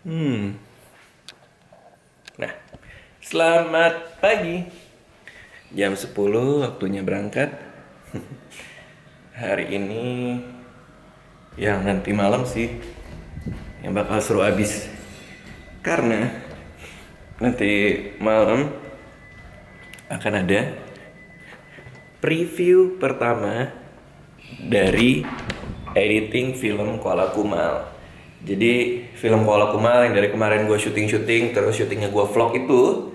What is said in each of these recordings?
Hmm. Nah, selamat pagi. Jam 10 waktunya berangkat. Hari ini yang nanti malam sih yang bakal seru abis. Karena nanti malam akan ada preview pertama dari editing film Koala Kumal. Jadi film Koala Kumal yang dari kemarin gue syuting terus syutingnya gue vlog itu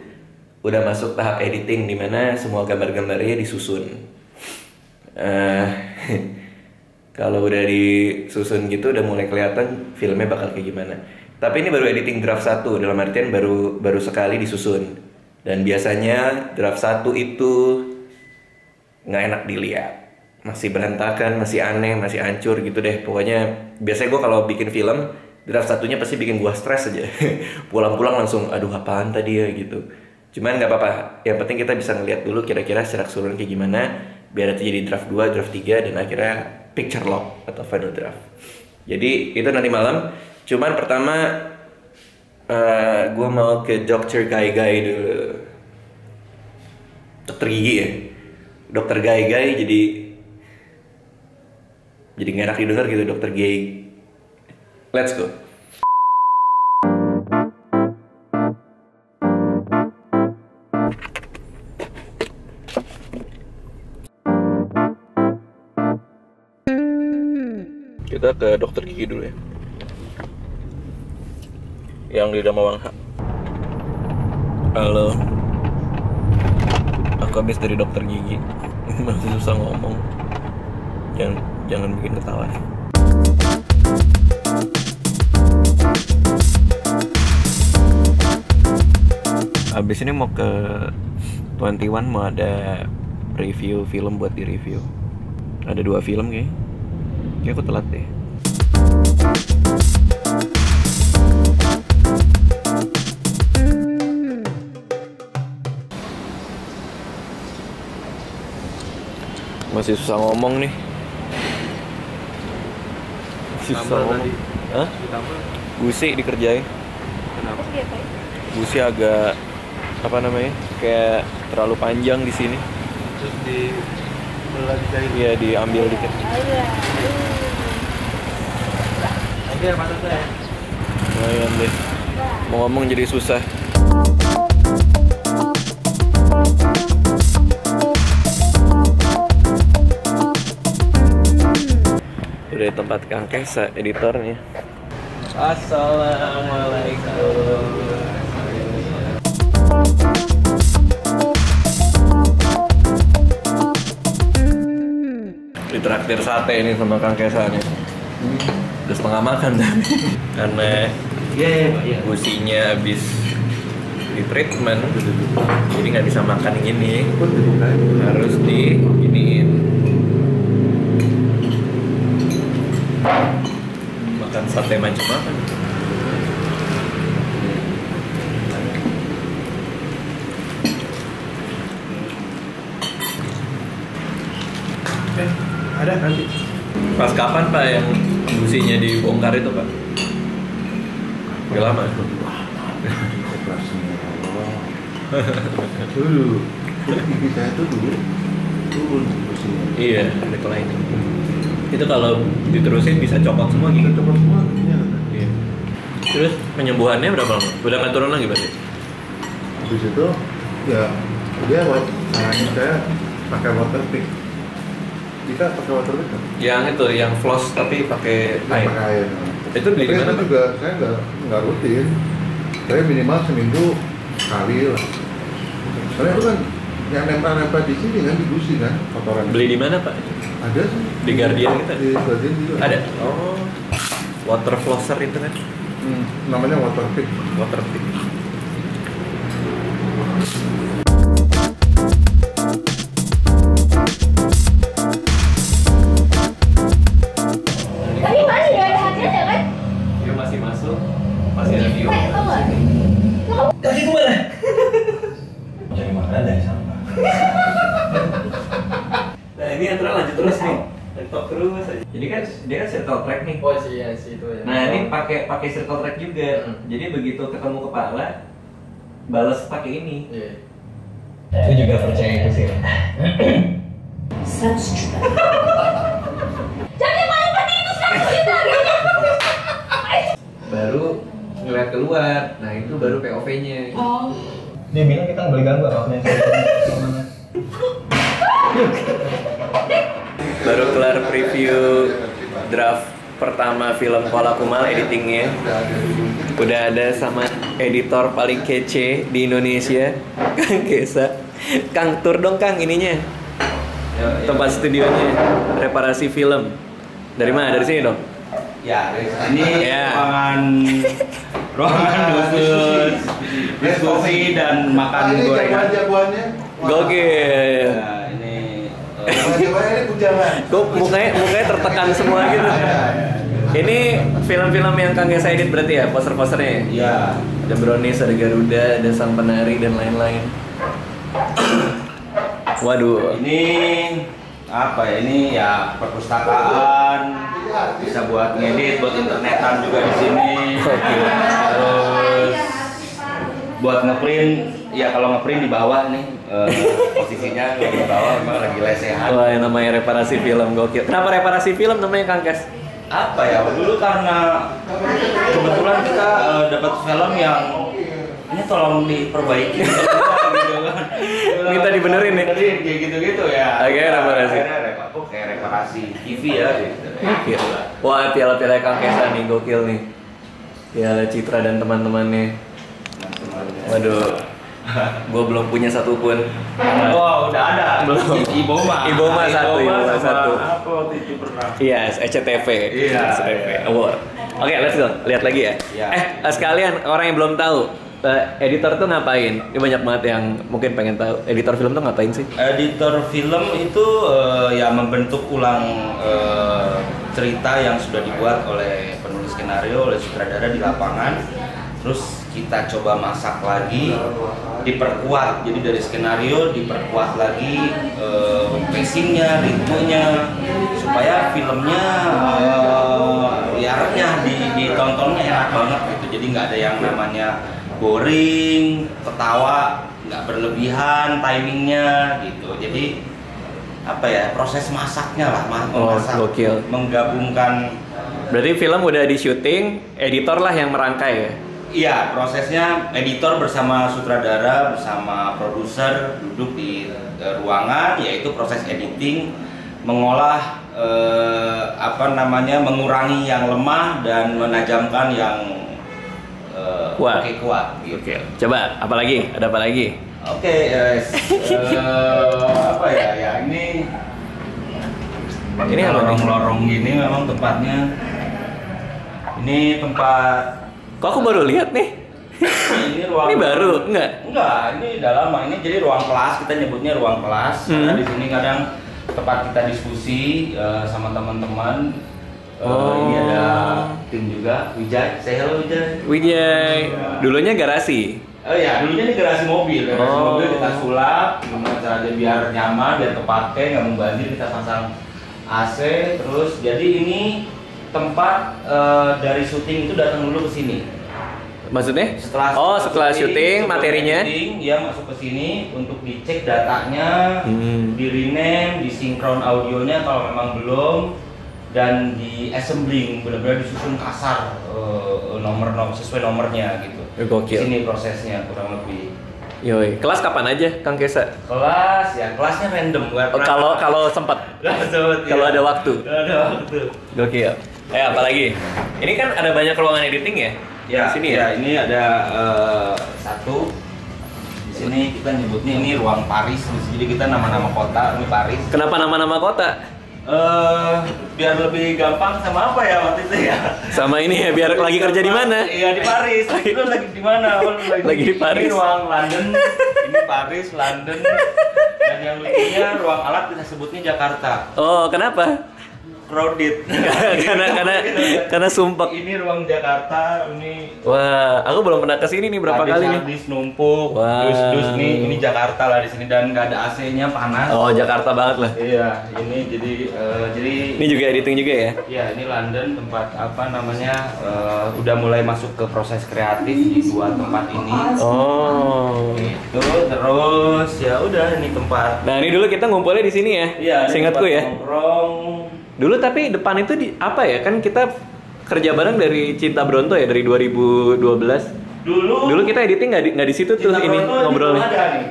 udah masuk tahap editing dimana semua gambar-gambarnya disusun. Kalau udah disusun gitu udah mulai kelihatan filmnya bakal kayak gimana. Tapi ini baru editing draft 1, dalam artian baru sekali disusun. Dan biasanya draft 1 itu nggak enak dilihat. Masih berantakan, masih aneh, masih hancur gitu deh. Pokoknya biasanya gue kalau bikin film draft 1-nya pasti bikin gue stres aja. Pulang-pulang langsung aduh apaan tadi ya gitu. Cuman nggak apa-apa. Yang penting kita bisa ngeliat dulu kira-kira secara keseluruhan kayak gimana. Biar nanti jadi draft 2, draft 3 dan akhirnya picture lock atau final draft. Jadi itu nanti malam. Cuman pertama gue mau ke Dr. Gai Gai dulu. Dokter gigi ya. Dokter Gai Gai jadi nggak enak didengar gitu, Dokter Gay. Let's go. Kita ke dokter gigi dulu ya. Yang di Damawangsa. Halo. Aku habis dari dokter gigi. Masih susah ngomong. Jangan bikin ketawa. Abis ini mau ke 21 mau ada review film buat di review. Ada 2 film kayaknya. Kayaknya aku telat deh. Masih susah ngomong nih. Susah ngomong. Hah? Gusi dikerjain. Kenapa? Gusi agak apa namanya? Kayak terlalu panjang di sini. Terus dijahit. Iya, diambil dikit. Oke, mantap saya. Lumayan deh. Mau ngomong jadi susah. Udah tempat Kang Kesa editornya. Assalamualaikum. Ditraktir sate ini sama Kang Kesa nih. Udah setengah makan tadi. Karena gusinya habis di treatment, jadi nggak bisa makan gini. Harus diginiin. Makan sate macam apa? Ada nanti. Pas kapan Pak yang gusinya dibongkar itu Pak? Udah lama. Dulu gigi saya tuh dulu turun gusinya. Iya, declining. Itu kalau diterusin bisa copot semua gigi. Copot semua giginya. Iya. Terus penyembuhannya berapa lama? Udah nggak turun lagi berarti? Habis itu ya dia caranya saya pakai water pick. Kita pakai water pick kan? Yang itu, yang floss tapi pakai air. Pakai air. Itu beli di mana? Itu juga saya nggak rutin. Saya minimal seminggu sekali lah. Karena itu kan yang nempel-nempel di sini kan di gusi kan kotoran. Beli di mana Pak? Ada sih. Di Guardian kita? Di Guardian juga. Ada. Oh, water flosser itu kan? Namanya water pick. Water pick. Tadi masih ada hasilnya kan? Dia masih masuk, masih ada video. Kayak tau gak? Kaki gue mana? Cari makanan dari sampah. Nah ini antara lanjut terus nih, top terus aja. Jadi kan dia kan settle track nih. Oh iya sih itu ya. Nah, ini pakai circle track juga. Jadi begitu ketemu kepala, balas pakai ini. Iya. Itu juga percaya itu sih. 100 juta. Jadi yang paling penting itu 100 juta. Baru ngeliat keluar. Nah, itu baru POV-nya. Oh. Dia bilang kita nggak boleh ganggu apa-apa. Baru kelar preview draft pertama film Kola Kumal editingnya. Udah ada sama editor paling kece di Indonesia, Kang Kesa. Kang, tur dong Kang ininya. Tempat studionya, reparasi film. Dari mana? Dari sini dong? Ya, dari sini Ya. ruangan khusus diskusi dan makan gorengan. Jagoannya. Gokil. Nah, ini Jagoannya ini bujangan. Kok mukanya tertekan semua gitu. Ini film-film yang Kang Kesa edit berarti ya, poster-posternya? ya Ada Brownies, ada Garuda, ada Sang Penari dan lain-lain. Waduh. ini apa ya? Ini ya perpustakaan, bisa buat ngedit, buat internetan juga di sini. Terus buat ngeprint, ya kalau ngeprint di bawah nih posisinya di bawah memang lagi lesehan. Wah, yang namanya reparasi film gokil. Kenapa reparasi film namanya Kang Kes? Apa ya, dulu karena kebetulan kita dapat film yang ini tolong diperbaiki gitu kan. Minta dibenerin ya? Benerin, kayak gitu-gitu ya. Oke, reparasi. Akhirnya kayak reparasi TV ya gitu. Gokil. Wah, piala-piala Kang Kesa nih gokil nih. Piala Citra dan teman-temannya. Waduh. Gue belum punya satupun. Oh, udah ada. Belum. Iboma satu. Apa waktu itu pernah? Iya, SCTV. Iya, SCTV iya. Award. Oke, let's go. Lihat lagi ya. Iya. Sekalian orang yang belum tahu, editor tuh ngapain? Ini banyak banget yang mungkin pengen tahu. Editor film tuh ngapain sih? Editor film itu ya membentuk ulang cerita yang sudah dibuat oleh penulis skenario, oleh sutradara di lapangan. Terus kita coba masak lagi, diperkuat. Jadi dari skenario diperkuat lagi pacingnya, ritmenya, supaya filmnya ya renyah ditontonnya enak banget gitu. Jadi nggak ada yang namanya boring, ketawa, nggak berlebihan timingnya gitu. Jadi apa ya, proses masaknya lah, memasak, gokil. menggabungkan. Berarti film udah di syuting, editor lah yang merangkai ya? Iya, prosesnya editor bersama sutradara, bersama produser duduk di ruangan, yaitu proses editing, mengolah mengurangi yang lemah dan menajamkan yang Kuat. kuat. Gitu. Oke. Coba, apa lagi? Ada apa lagi? Oke, apa ya? Ya ini Ini apa nih? lorong-lorong gini memang tempatnya. Ini tempat. Kok aku baru lihat nih? Ini ruang. Ini baru? Enggak? Enggak, ini udah lama. Ini jadi ruang kelas, kita nyebutnya ruang kelas. Karena di sini kadang tempat kita diskusi sama teman-teman. Ini ada tim juga, Wijay. Say hello Wijay. Wijay. Dulunya garasi. Oh ya, dulunya ini garasi mobil. Garasi Oh. mobil kita sulap, gimana caranya biar nyaman, biar kepake, nggak membanjir. Kita pasang AC, terus jadi ini tempat dari syuting itu datang dulu ke sini. Maksudnya? Setelah syuting materinya. Dia masuk ke sini untuk dicek datanya, di rename, disinkron audionya kalau memang belum, dan di assembling, benar-benar disusun kasar nomor sesuai nomornya gitu. Gokil. Di sini prosesnya kurang lebih. Yoi. Kelas kapan aja, Kang Kesa? Kelasnya random. Kalau sempat. Kalau ada waktu. Ada waktu. Gokil. Apalagi? Ini kan ada banyak ruangan editing ya? Ya, Di sini ya? ini ada satu. Di sini kita nyebutnya ini ruang Paris. Jadi kita nama-nama kota, ini Paris. Kenapa nama-nama kota? Biar lebih gampang sama apa ya waktu itu ya? Sama ini ya, biar lagi kerja di mana? Iya di Paris. Lu lagi di mana? Lagi di Paris. Ini ruang London. Ini Paris, London. Dan yang lucunya ruang alat kita sebutnya Jakarta. Oh, kenapa? crowded. karena sumpek. Ini ruang Jakarta, ini Wah, aku belum pernah kesini nih berapa kali nih. habis numpuk, Wah. dus ini Jakarta lah di sini dan nggak ada AC-nya panas. Oh, Jakarta banget lah. Iya, ini jadi Ini juga editing juga ya? ya ini London tempat apa namanya udah mulai masuk ke proses kreatif di dua tempat ini. Oh. Itu terus ya udah ini tempat. Nah, ini dulu kita ngumpulnya di sini ya. Iya, ini Seingatku tempat ya. nongkrong. Dulu tapi depan itu di apa ya? Kan kita kerja bareng dari Cinta Bronto ya dari 2012. Dulu kita editing nggak di situ tuh Cinta ini Bronto ngobrolnya. belum ada nih.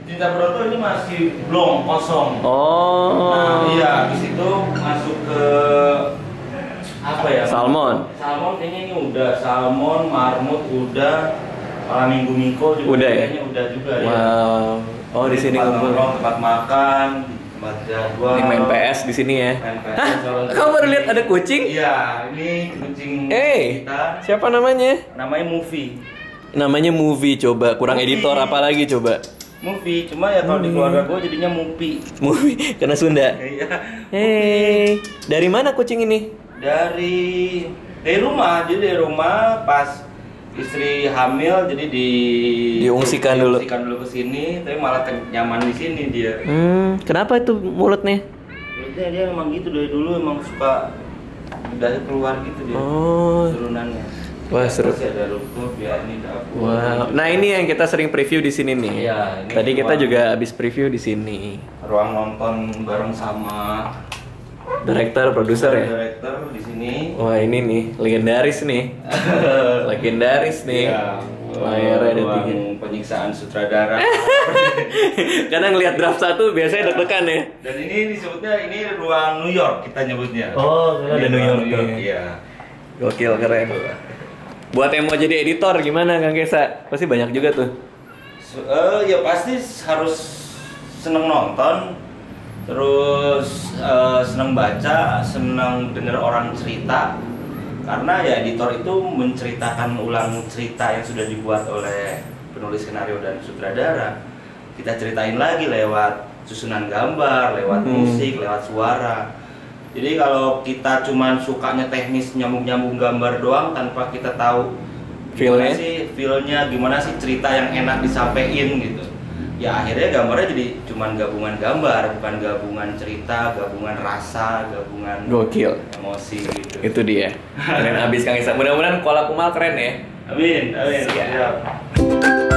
Cinta Bronto ini masih belum kosong. Oh. Nah, iya, di situ masuk ke apa ya? Salmon. Salmon kayaknya ini udah, salmon, marmut udah, malam minggu Miko juga Udah ya? kayaknya udah juga ya. Wow. Oh, di sini tempat ngumpul. nongkrong, tempat makan, tempat jadwal. Ini main PS di sini ya. Main PS. Hah? Kamu baru lihat ada kucing? Iya, ini kucing kita. Siapa namanya? Namanya Movie. Namanya Movie, coba. Kurang Movie. editor apa lagi coba? Movie, cuma ya kalau di keluarga gue jadinya Mupi. Movie, karena Sunda. Iya. Hey, dari mana kucing ini? Dari rumah, jadi dari rumah pas istri hamil jadi Diungsikan dulu. diungsikan dulu ke sini, tapi malah nyaman di sini dia. Kenapa itu mulutnya? Dia memang gitu dari dulu, emang suka udah keluar gitu dia. Oh. Turunannya. Wah, seru. Terus ada rooftop ya, ini dapur. Wow. Nah, ini yang kita sering preview di sini nih. Iya, ini Tadi kita ruang- juga habis preview di sini. Ruang nonton bareng sama Director, produser ya. director di sini. Wah, ini nih legendaris nih. Legendaris nih. Iya. Layarnya ada Ruang 3. penyiksaan sutradara. Karena ngelihat draft 1 biasanya deg-degan ya. Dan ini disebutnya ini ruang New York kita nyebutnya. Oh, karena ada Ini New ruang York ya. Iya. Gokil, keren. Buat yang mau jadi editor gimana Kang Kesa? Pasti banyak juga tuh. Ya pasti harus seneng nonton, terus seneng baca, seneng denger orang cerita. Karena ya editor itu menceritakan ulang cerita yang sudah dibuat oleh penulis skenario dan sutradara. Kita ceritain lagi lewat susunan gambar, lewat musik, lewat suara. Jadi kalau kita cuman sukanya teknis nyambung-nyambung gambar doang tanpa kita tahu gimana Feel-nya? sih feel-nya, gimana sih cerita yang enak disampaikan gitu. Ya akhirnya gambarnya jadi cuman gabungan gambar, bukan gabungan cerita, gabungan rasa, gabungan Gokil. emosi gitu. Itu dia. Keren abis Kang Kesa. Mudah-mudahan Kuala Kumal keren ya. Amin, amin. Siap. Siap.